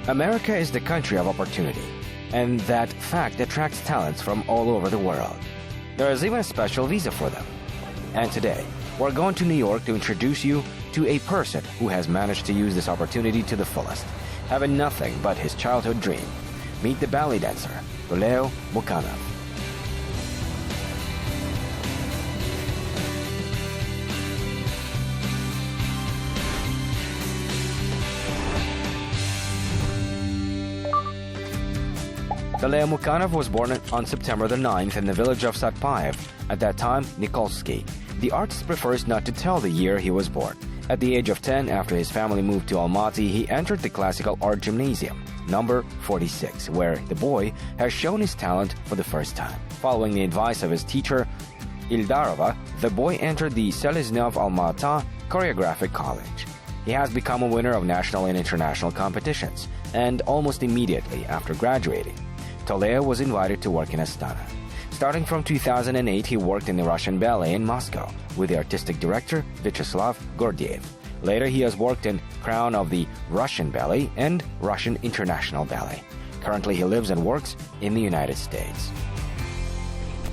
America is the country of opportunity, and that fact attracts talents from all over the world. There is even a special visa for them. And today, we're going to New York to introduce you to a person who has managed to use this opportunity to the fullest, having nothing but his childhood dream. Meet the ballet dancer, Toleu Mukanov. Toleu Mukanov was born on September the 9th in the village of Satpaev, at that time Nikolsky. The artist prefers not to tell the year he was born. At the age of 10, after his family moved to Almaty, he entered the classical art gymnasium, number 46, where the boy has shown his talent for the first time. Following the advice of his teacher, Ildarova, the boy entered the Seleznov Almaty Choreographic College. He has become a winner of national and international competitions, and almost immediately after graduating, Toleu was invited to work in Astana. Starting from 2008, he worked in the Russian Ballet in Moscow with the artistic director Vyacheslav Gordiev. Later, he has worked in Crown of the Russian Ballet and Russian International Ballet. Currently, he lives and works in the United States.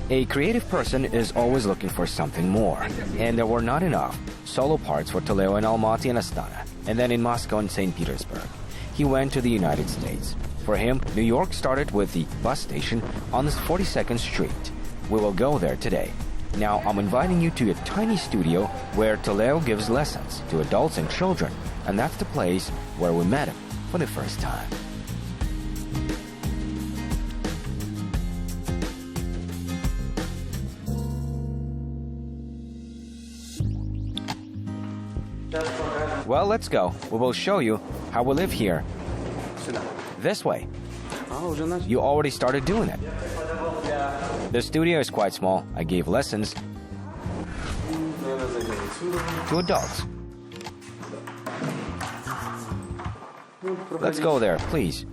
A creative person is always looking for something more, and there were not enough solo parts for Toleu in Almaty and Astana, and then in Moscow and St. Petersburg. He went to the United States. For him, New York started with the bus station on the 42nd Street. We will go there today. Now, I'm inviting you to a tiny studio where Toleu gives lessons to adults and children, and that's the place where we met him for the first time. Well, let's go. We will show you how we live here. This way. You already started doing it. The studio is quite small. I gave lessons to adults. Let's go there, please.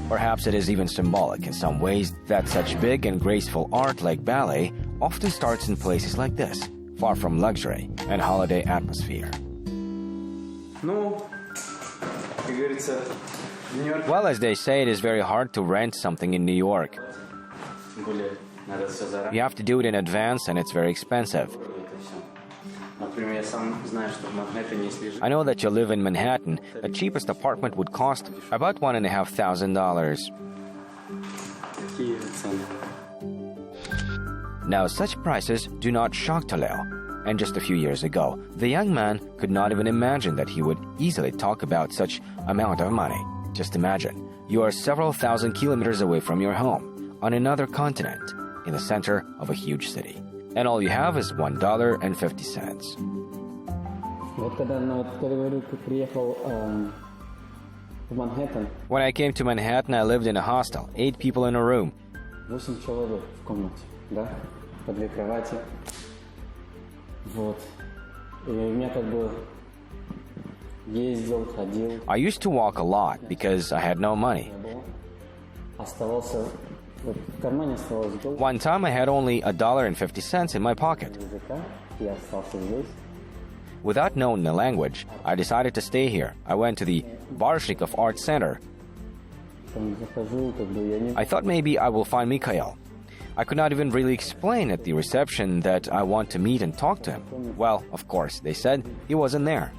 Perhaps it is even symbolic in some ways that such big and graceful art like ballet often starts in places like this, far from luxury and holiday atmosphere. Well, as they say, it is very hard to rent something in New York. You have to do it in advance, and it's very expensive. I know that you live in Manhattan. The cheapest apartment would cost about $1,500. Now, such prices do not shock Toleu. And just a few years ago, the young man could not even imagine that he would easily talk about such amount of money. Just imagine, you are several thousand kilometers away from your home, on another continent, in the center of a huge city. And all you have is $1.50. When I came to Manhattan, I lived in a hostel, 8 people in a room. I used to walk a lot because I had no money. One time I had only $1.50 in my pocket. Without knowing the language, I decided to stay here. I went to the Baryshnikov Art Center. I thought maybe I will find Mikhail. I could not even really explain at the reception that I want to meet and talk to him. Well, of course, they said he wasn't there.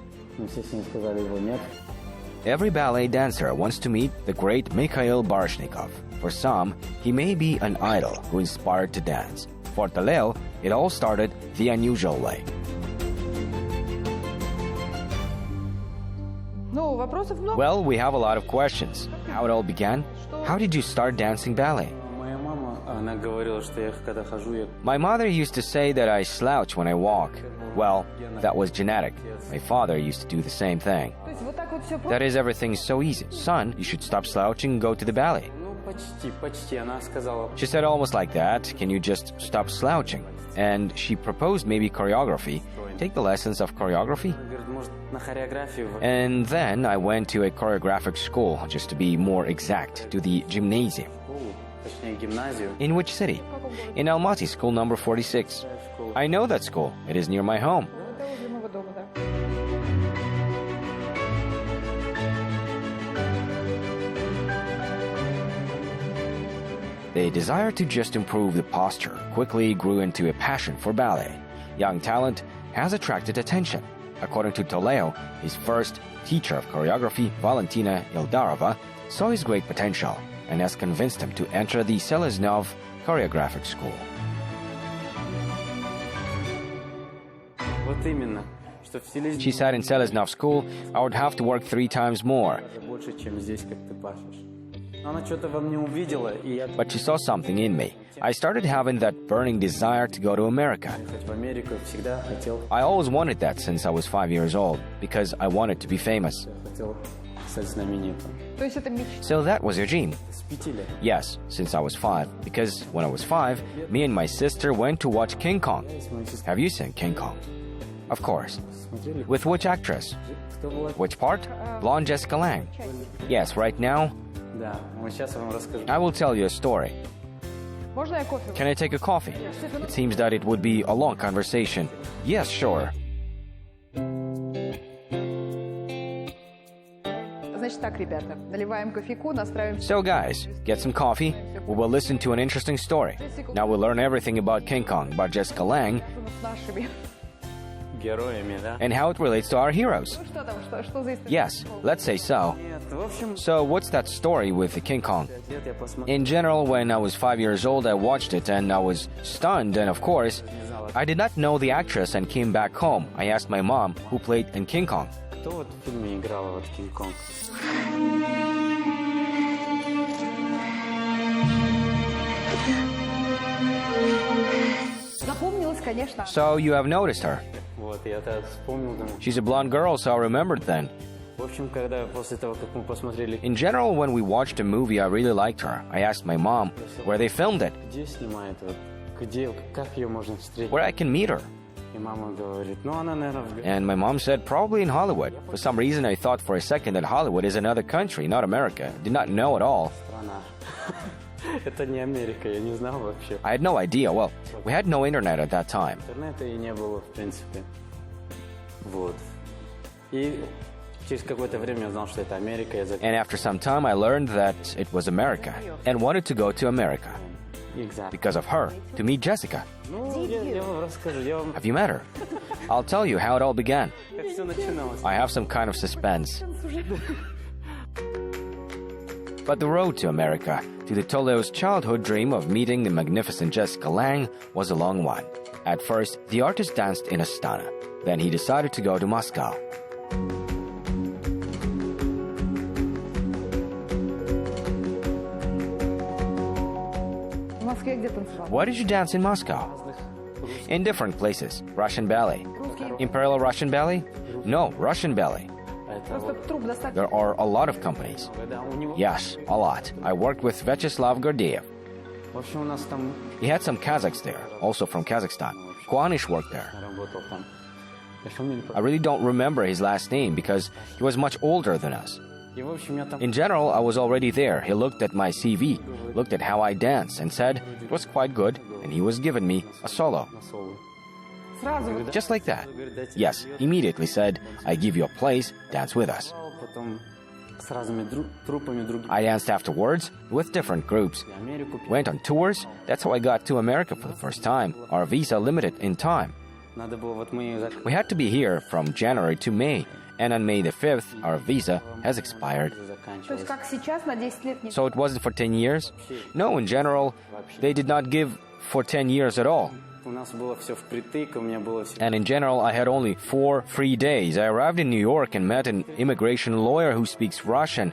Every ballet dancer wants to meet the great Mikhail Baryshnikov. For some, he may be an idol who inspired to dance. For Toleu, it all started the unusual way. Well, we have a lot of questions. How it all began? How did you start dancing ballet? My mother used to say that I slouch when I walk. Well, that was genetic. My father used to do the same thing. That is, everything's so easy. Son, you should stop slouching and go to the ballet. She said almost like that, can you just stop slouching? And she proposed maybe choreography. Take the lessons of choreography. And then I went to a choreographic school, just to be more exact, to the gymnasium. In which city? In Almaty, school number 46. I know that school. It is near my home. The desire to just improve the posture quickly grew into a passion for ballet. Young talent has attracted attention. According to Toleu, his first teacher of choreography, Valentina Ildarova, saw his great potential and has convinced him to enter the Seleznov Choreographic School. She said in Seleznov school, I would have to work 3 times more. But she saw something in me. I started having that burning desire to go to America. I always wanted that since I was 5 years old, because I wanted to be famous. So that was your dream? Yes, since I was 5, because when I was 5, me and my sister went to watch King Kong. Have you seen King Kong? Of course. With which actress? Which part? Blonde Jessica Lange. Yes, right now, I will tell you a story. Can I take a coffee? It seems that it would be a long conversation. Yes, sure. So guys, get some coffee. We will listen to an interesting story. Now we'll learn everything about King Kong, about Jessica Lange, and how it relates to our heroes. Yes, let's say so. So what's that story with the King Kong? In general, when I was 5 years old, I watched it and I was stunned, and of course, I did not know the actress and came back home. I asked my mom who played in King Kong. So you have noticed her. She's a blonde girl, so I remembered then. In general, when we watched a movie, I really liked her. I asked my mom where they filmed it, where I can meet her. And my mom said probably in Hollywood. For some reason, I thought for a second that Hollywood is another country, not America. Did not know at all. I had no idea. Well, we had no internet at that time. And after some time, I learned that it was America and wanted to go to America. Because of her, to meet Jessica. Have you met her? I'll tell you how it all began. I have some kind of suspense. But the road to America, to the Toleu's childhood dream of meeting the magnificent Jessica Lange, was a long one. At first, the artist danced in Astana. Then he decided to go to Moscow. Why did you dance in Moscow? In different places. Russian ballet. Imperial Russian ballet? No, Russian ballet. There are a lot of companies. Yes, a lot. I worked with Vyacheslav Gordeev. He had some Kazakhs there, also from Kazakhstan. Kwanish worked there. I really don't remember his last name because he was much older than us. In general, I was already there. He looked at my CV, looked at how I danced, and said it was quite good, and he was giving me a solo. Just like that. Yes, he immediately said, I give you a place, dance with us. I danced afterwards with different groups. Went on tours. That's how I got to America for the first time. Our visa limited in time. We had to be here from January to May, and on May the 5th, our visa has expired. So it wasn't for 10 years? No, in general, they did not give for 10 years at all. And in general, I had only 4 free days. I arrived in New York and met an immigration lawyer who speaks Russian.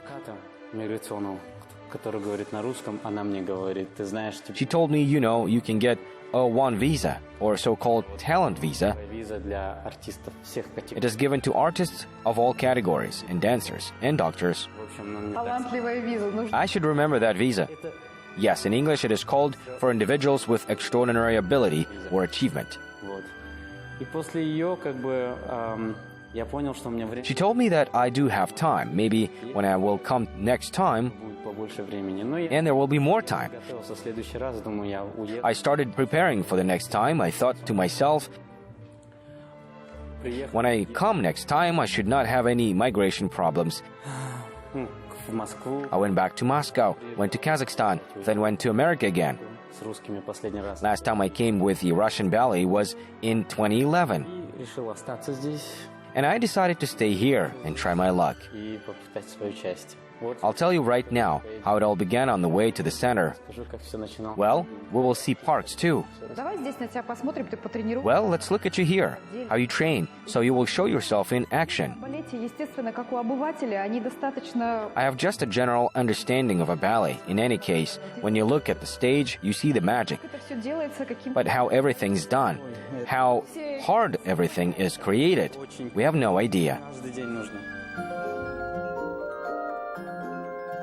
She told me, you can get a one visa, or so-called talent visa. It is given to artists of all categories, and dancers, and doctors. I should remember that visa. Yes, in English it is called for individuals with extraordinary ability or achievement. She told me that I do have time, maybe when I will come next time, and there will be more time. I started preparing for the next time. I thought to myself, when I come next time, I should not have any migration problems. I went back to Moscow, went to Kazakhstan, then went to America again. Last time I came with the Russian ballet was in 2011. And I decided to stay here and try my luck. I'll tell you right now how it all began on the way to the center. Well, we will see parts too. Well, let's look at you here, how you train, so you will show yourself in action. I have just a general understanding of a ballet. In any case, when you look at the stage, you see the magic. But how everything's done, how hard everything is created, we have no idea.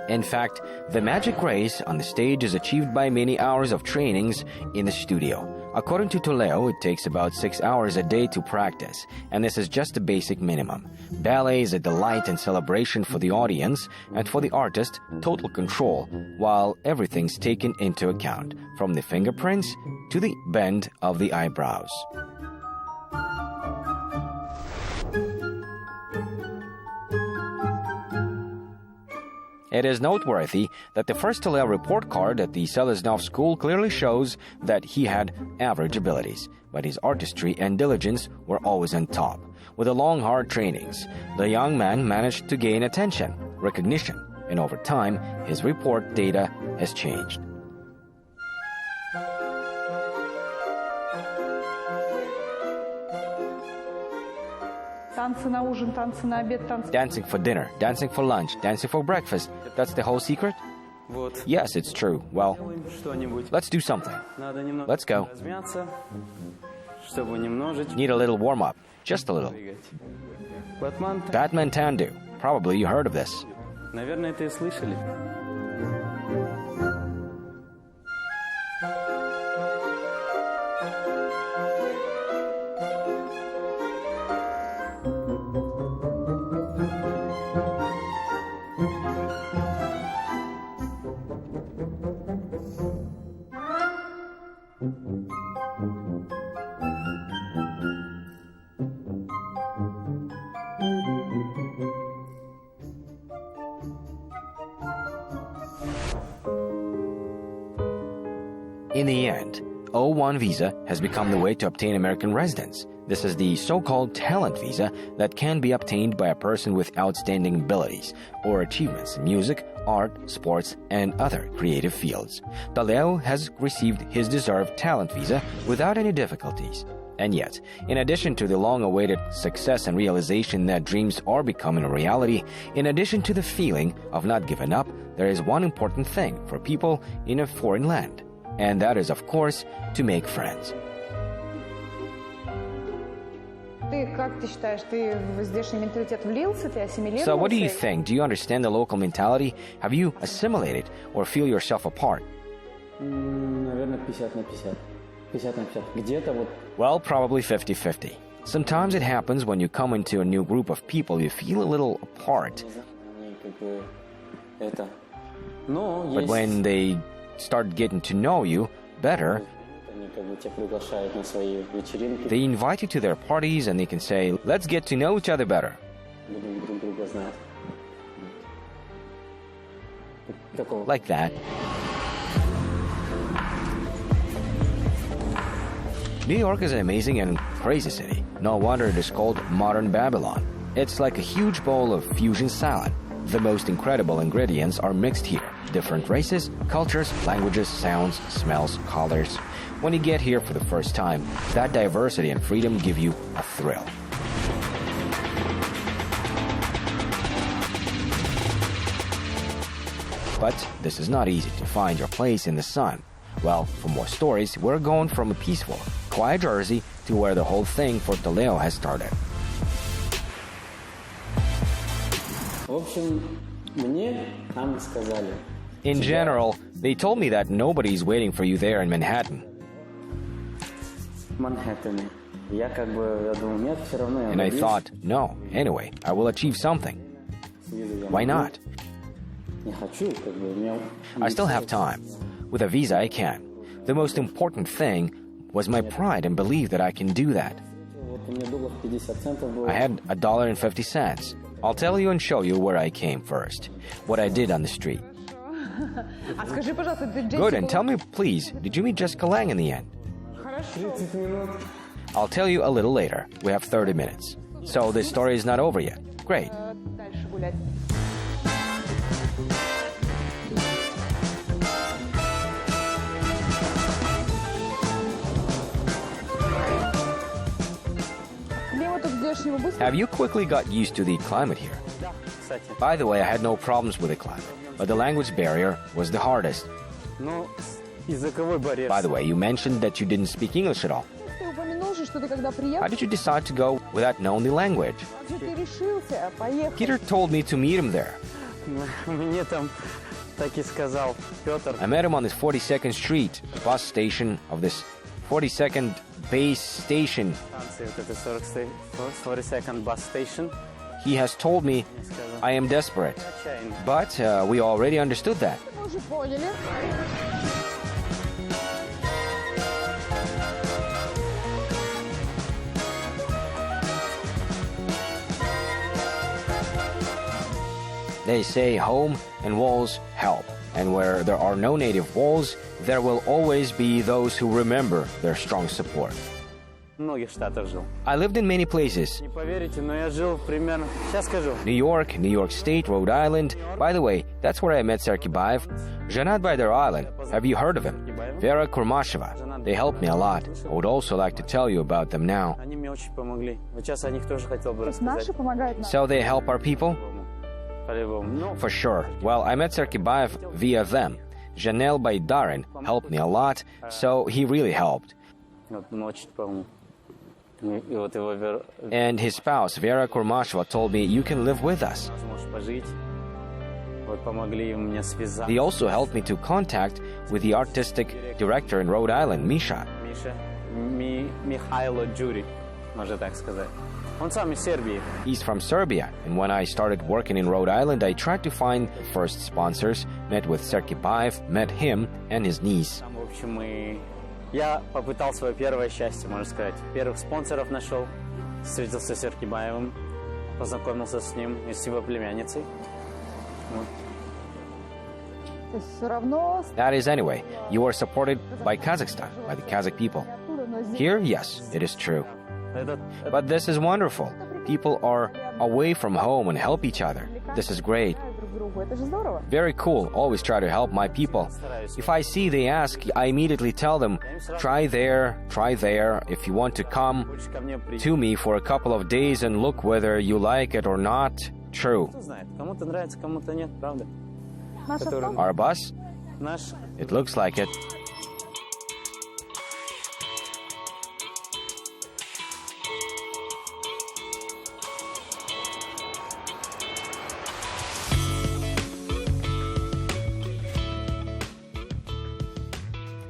In fact, the magic grace on the stage is achieved by many hours of trainings in the studio. According to Toleu, it takes about 6 hours a day to practice, and this is just the basic minimum. Ballet is a delight and celebration for the audience, and for the artist, total control, while everything's taken into account, from the fingerprints to the bend of the eyebrows. It is noteworthy that the first Toleu report card at the Seleznov School clearly shows that he had average abilities, but his artistry and diligence were always on top. With the long, hard trainings, the young man managed to gain attention, recognition, and over time, his report data has changed. Dancing for dinner, dancing for lunch, dancing for breakfast. That's the whole secret? Yes, it's true. Well, let's do something. Let's go. Need a little warm-up. Just a little. Batman Tandu. Probably you heard of this. In the end, O1 visa has become the way to obtain American residence. This is the so-called talent visa that can be obtained by a person with outstanding abilities or achievements in music, art, sports, and other creative fields. Toleu has received his deserved talent visa without any difficulties. And yet, in addition to the long-awaited success and realization that dreams are becoming a reality, in addition to the feeling of not giving up, there is one important thing for people in a foreign land. And that is, of course, to make friends. So what do you think? Do you understand the local mentality? Have you assimilated or feel yourself apart? Well, probably 50-50. Sometimes it happens when you come into a new group of people, you feel a little apart. But when they start getting to know you better, they invite you to their parties and they can say, let's get to know each other better. Like that. New York is an amazing and crazy city. No wonder it is called Modern Babylon. It's like a huge bowl of fusion salad. The most incredible ingredients are mixed here. Different races, cultures, languages, sounds, smells, colors. When you get here for the first time, that diversity and freedom give you a thrill. But this is not easy to find your place in the sun. Well, for more stories, we're going from a peaceful, quiet Jersey to where the whole thing for Toleu has started. In general, they told me that nobody's waiting for you there in Manhattan. And I thought, no, anyway, I will achieve something. Why not? I still have time. With a visa, I can. The most important thing was my pride and belief that I can do that. I had $1.50. I'll tell you and show you where I came first, what I did on the street. Good, and tell me, please, did you meet Jessica Lang in the end? I'll tell you a little later. We have 30 minutes. So this story is not over yet. Great. Have you quickly got used to the climate here? By the way, I had no problems with the climate, but the language barrier was the hardest. By the way, you mentioned that you didn't speak English at all. How did you decide to go without knowing the language? Peter told me to meet him there. I met him on this 42nd Street, the bus station of this 42nd base station. 42nd bus station. He has told me I am desperate, but we already understood that. They say home and walls help, and where there are no native walls, there will always be those who remember their strong support. I lived in many places. New York, New York State, Rhode Island. By the way, that's where I met Serkibayev. Janat by their island. Have you heard of him? Vera Kurmasheva. They helped me a lot. I would also like to tell you about them now. So they help our people? For sure. Well, I met Serkibayev via them. Janel Baydarin helped me a lot, so he really helped. And his spouse, Vera Kurmasheva, told me, you can live with us. They also helped me to contact with the artistic director in Rhode Island, Misha. He's from Serbia, and when I started working in Rhode Island, I tried to find first sponsors, met with Serkibayev, met him and his niece. Я попытал свое первое счастье, можно сказать. Первых спонсоров нашел, встретился с Серкибаевым, познакомился с ним и с его племянницей. That is anyway, you are supported by Kazakhstan, by the Kazakh people. Here, yes, it is true. But this is wonderful. People are away from home and help each other. This is great. Very cool. Always try to help my people. If I see they ask, I immediately tell them, try there. If you want to come to me for a couple of days and look whether you like it or not. True. Our bus? It looks like it.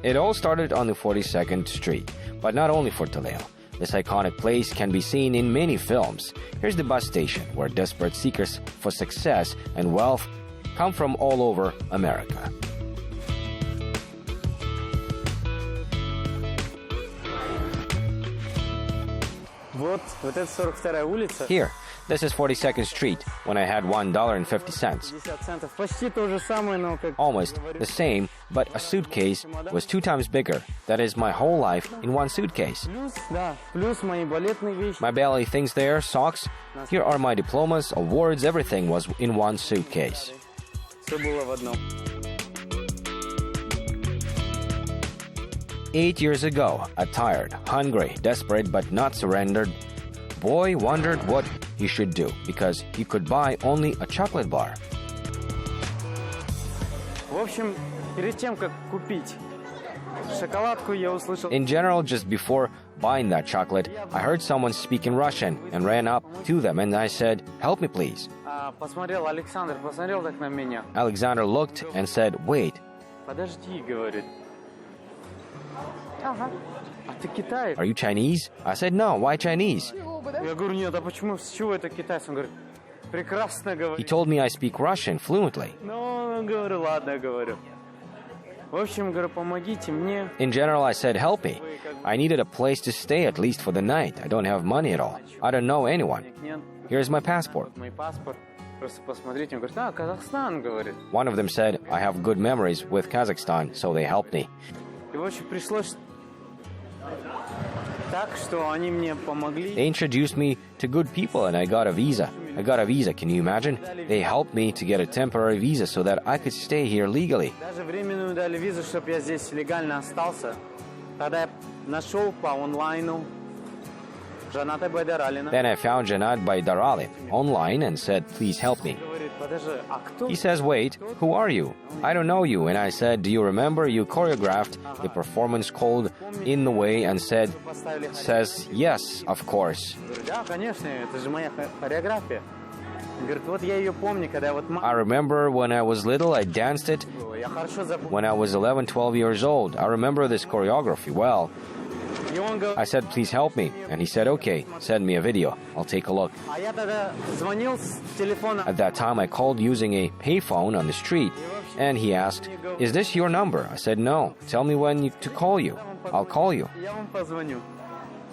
It all started on the 42nd Street, but not only for Toleu. This iconic place can be seen in many films. Here's the bus station, where desperate seekers for success and wealth come from all over America. Here, this is 42nd Street, when I had $1.50. Almost the same, but a suitcase was 2 times bigger. That is my whole life in one suitcase. My ballet things there, socks. Here are my diplomas, awards, everything was in one suitcase. 8 years ago, a tired, hungry, desperate but not surrendered boy wondered what he should do because he could buy only a chocolate bar. In general, just before buying that chocolate, I heard someone speak in Russian and ran up to them and I said, "Help me, please." Alexander looked and said, "Wait." Are you Chinese? I said, "No, why Chinese?" He told me I speak Russian fluently. В общем, говорю, помогите мне. In general, I said, help me. I needed a place to stay at least for the night. I don't have money at all. I don't know anyone. Here's my passport. Мой паспорт. Просто посмотрите. Он говорит, Казахстан, говорит. One of them said, I have good memories with Kazakhstan, so they helped me. И, в общем, пришлось так, что они мне помогли. They introduced me to good people and I got a visa. Can you imagine? They helped me to get a temporary visa so that I could stay here legally. Даже временную дали визу, чтобы я здесь легально остался. Тогда я нашел по онлайну Жаната Байдаралина. Then I found Janat Baydarali online and said, please help me. Говорит, подожди, а кто? He says, wait, who are you? I don't know you. And I said, do you remember you choreographed the performance called In the Way and says, yes, of course. Говорю, да, конечно, это же моя хореография. Говорит, вот я ее помню, когда я вот I remember when I was little, I danced it я хорошо запомнил. when I was 11, 12 years old. I remember this choreography well. И он говорит, I said, please help me. And he said, okay, send me a video. I'll take a look. а я тогда звонил с телефона. At that time, I called using a payphone on the street, and he asked, is this your number? I said, no. Tell me when to call you. I'll call you. Я вам позвоню.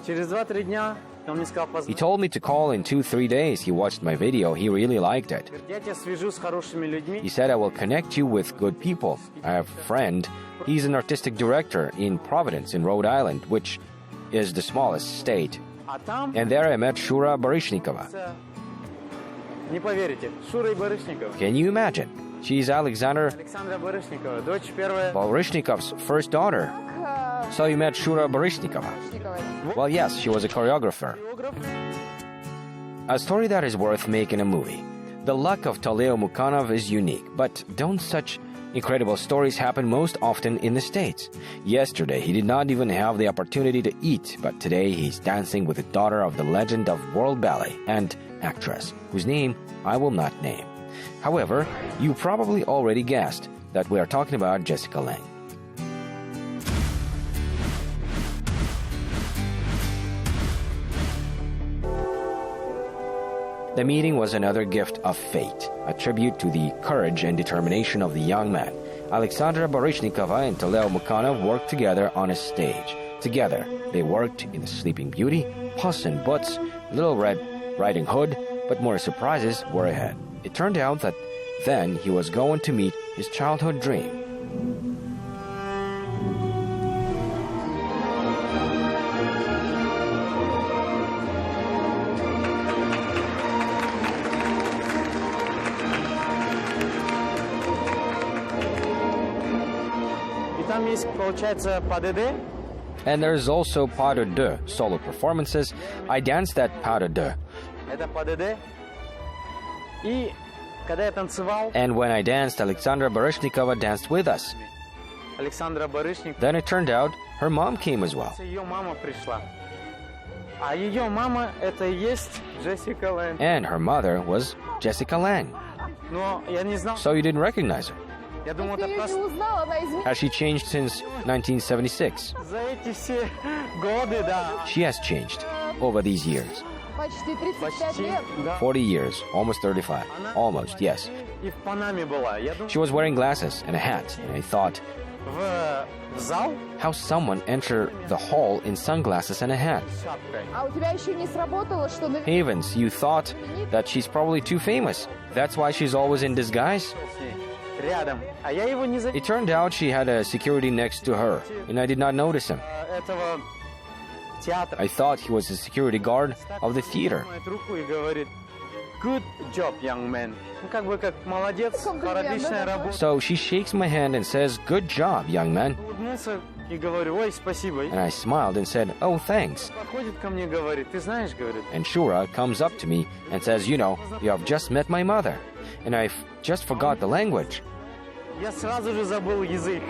Через 2-3 дня он мне сказал, He позвони. told me to call in 2-3 days. He watched my video. He really liked it. Я тебя свяжу с хорошими людьми. He said, I will connect you with good people. I have a friend. He's an artistic director in Providence in Rhode Island, which is the smallest state. А там, And there I met Shura Barishnikova. не поверите, Шура и Барышникова. Can you imagine? She's Alexander Александра Барышникова, дочь первая. Barishnikov's first daughter. So you met Shura Barishnikova? Well, yes, she was a choreographer. A story that is worth making a movie. The luck of Toleu Mukanov is unique, but don't such incredible stories happen most often in the States? Yesterday, he did not even have the opportunity to eat, but today he's dancing with the daughter of the legend of world ballet and actress, whose name I will not name. However, you probably already guessed that we are talking about Jessica Lange. The meeting was another gift of fate, a tribute to the courage and determination of the young man. Alexandra Barishnikova and Toleu Mukanov worked together on a stage. Together, they worked in The Sleeping Beauty, Puss in Boots, Little Red Riding Hood, but more surprises were ahead. It turned out that then he was going to meet his childhood dream. Там есть, получается, ПДД. And there's also pas de deux, solo performances. I danced that pas de deux. Это ПДД. И когда я танцевал, And when I danced, Alexandra Barishnikova danced with us. Александра Барышникова, Then it turned out her mom came as well. ее мама пришла. А ее мама это и есть Джессика Лэнг. And her mother was Jessica Lange. Но я не знал, So you didn't recognize her. я думал, Ты это ее не просто узнала, она изменилась. Has she changed since 1976? за эти все годы, да. She has changed over these years. Почти 35 Почти, лет. да. 40 years, almost 35. Almost, yes. И в Панаме была. Я думал, She was wearing glasses and a hat, and I thought, в зал how someone enter the hall in sunglasses and a hat? с шапкой. А у тебя еще не сработало, что наверное Havens, you thought that she's probably too famous. That's why she's always in disguise? С ней рядом. А я его не заметил. It turned out she had a security next to her, and I did not notice him. Этого театра. I thought he was the security guard of the theater. Поднимает руку и говорит: Good job, young man. Ну, как бы как молодец, Комплимент, отличная да? работа. So she shakes my hand and says, good job, young man. Улыбнулся и говорю: ой, спасибо. И And I smiled and said, oh, thanks. подходит ко мне, говорит: ты знаешь, говорит, And Shura comes up to me and says, you know, you have just met my mother. And I just forgot the language. я сразу же забыл язык.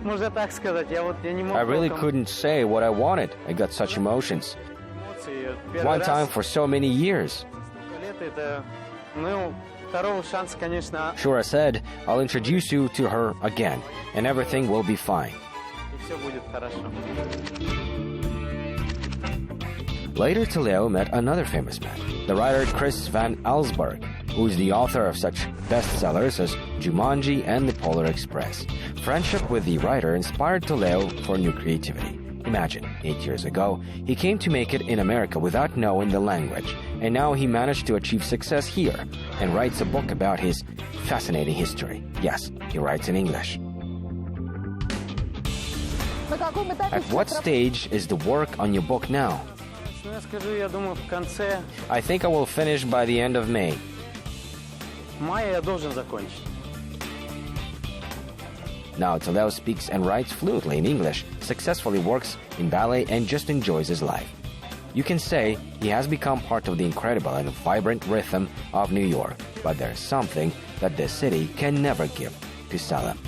Можно так сказать. Я не мог I really толком couldn't say what I wanted. I got such emotions. эмоции. Первый One раз time for so many years. лет это, ну, второго шанса, конечно, Shura said, I'll introduce you to her again, and everything will be fine. и все будет хорошо. Later, Toleu met another famous man, the writer Chris Van Allsburg, who is the author of such bestsellers as Jumanji, and the Polar Express. Friendship with the writer inspired Toleu for new creativity. Imagine, 8 years ago, he came to make it in America without knowing the language, and now he managed to achieve success here and writes a book about his fascinating history. Yes, he writes in English. На каком этапе At what сейчас stage is the work on your book now? Ну, я скажу, я думаю, в конце I think I will finish by the end of May. мая я должен закончить. Now Toleu speaks and writes fluently in English, successfully works in ballet, and just enjoys his life. You can say he has become part of the incredible and vibrant rhythm of New York, but there's something that this city can never give to Salam.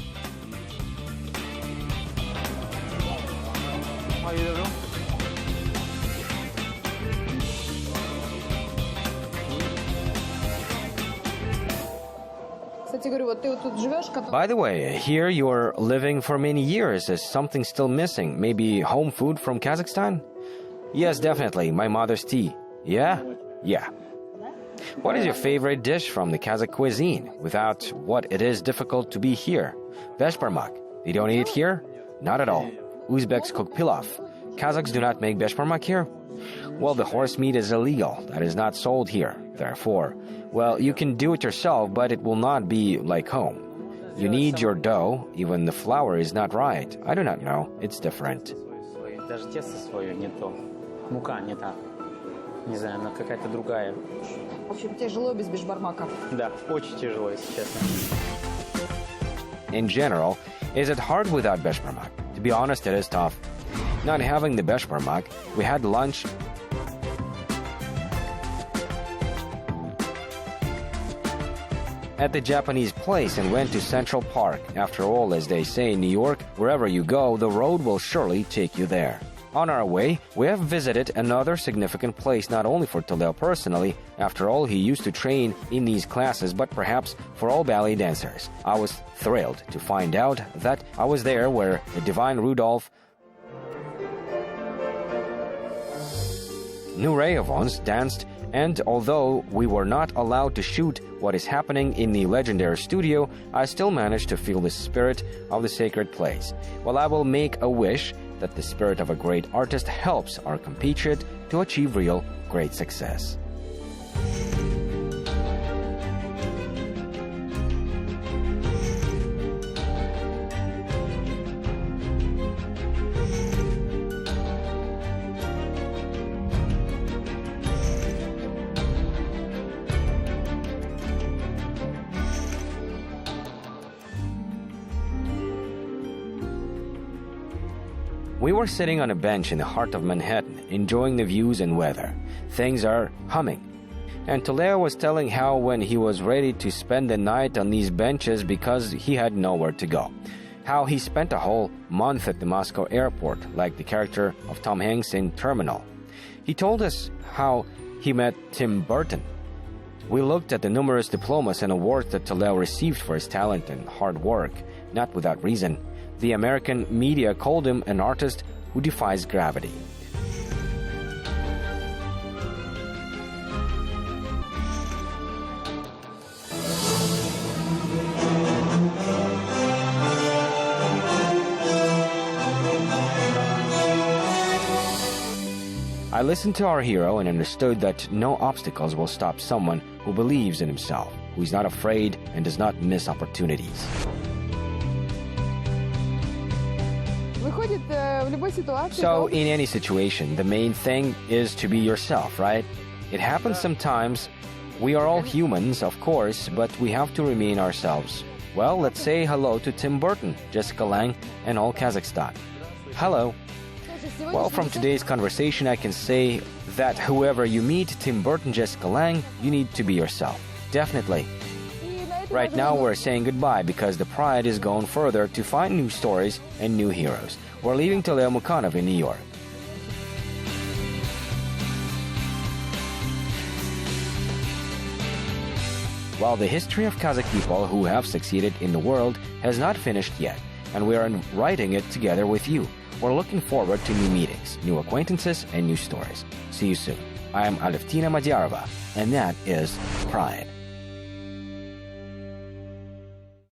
How you doing? Кстати, говорю, вот ты вот тут живешь, By the way, here you're living for many years. Is something still missing? Maybe home food from Kazakhstan? Yes, definitely. My mother's tea. Yeah? Yeah. What is your favorite dish from the Kazakh cuisine? Without what it is difficult to be here. Beshbarmak. They don't eat it here? Not at all. Uzbeks cook pilaf. Kazakhs do not make beshbarmak here? Well, the horse meat is illegal. That is not sold here. Therefore, well, you can do it yourself, but it will not be like home. You need your dough. Even the flour is not right. I do not know. It's different. Даже тесто свое не то. Мука не та. Не знаю, она какая-то другая. В общем, тяжело без бешбармака. Да, очень тяжело, если честно. In general, is it hard without beshbarmak? To be honest, it is tough. Not having the beshbarmak, we had lunch at the Japanese place and went to Central Park. After all, as they say in New York, wherever you go, the road will surely take you there. On our way, we have visited another significant place not only for Toleu personally, after all, he used to train in these classes, but perhaps for all ballet dancers. I was thrilled to find out that I was there where the divine Rudolph Nureyev danced, and although we were not allowed to shoot what is happening in the legendary studio, I still managed to feel the spirit of the sacred place. Well, I will make a wish that the spirit of a great artist helps our compatriot to achieve real great success. We were sitting on a bench in the heart of Manhattan, enjoying the views and weather. Things are humming. And Toleu was telling how when he was ready to spend the night on these benches because he had nowhere to go. How he spent a whole month at the Moscow airport, like the character of Tom Hanks in Terminal. He told us how he met Tim Burton. We looked at the numerous diplomas and awards that Toleu received for his talent and hard work, not without reason. The American media called him an artist who defies gravity. I listened to our hero and understood that no obstacles will stop someone who believes in himself, who is not afraid and does not miss opportunities. So, in any situation, the main thing is to be yourself, right? It happens sometimes. We are all humans, of course, but we have to remain ourselves. Well, let's say hello to Tim Burton, Jessica Lange, and all Kazakhstan. Hello. Well, from today's conversation, I can say that whoever you meet, Tim Burton, Jessica Lange, you need to be yourself. Definitely. Right now, we're saying goodbye because the Pride is going further to find new stories and new heroes. We're leaving Toleu Mukanov in New York. While the history of Kazakh people who have succeeded in the world has not finished yet, and we are writing it together with you. We're looking forward to new meetings, new acquaintances, and new stories. See you soon. I am Aleftina Madyarova, and that is Pride.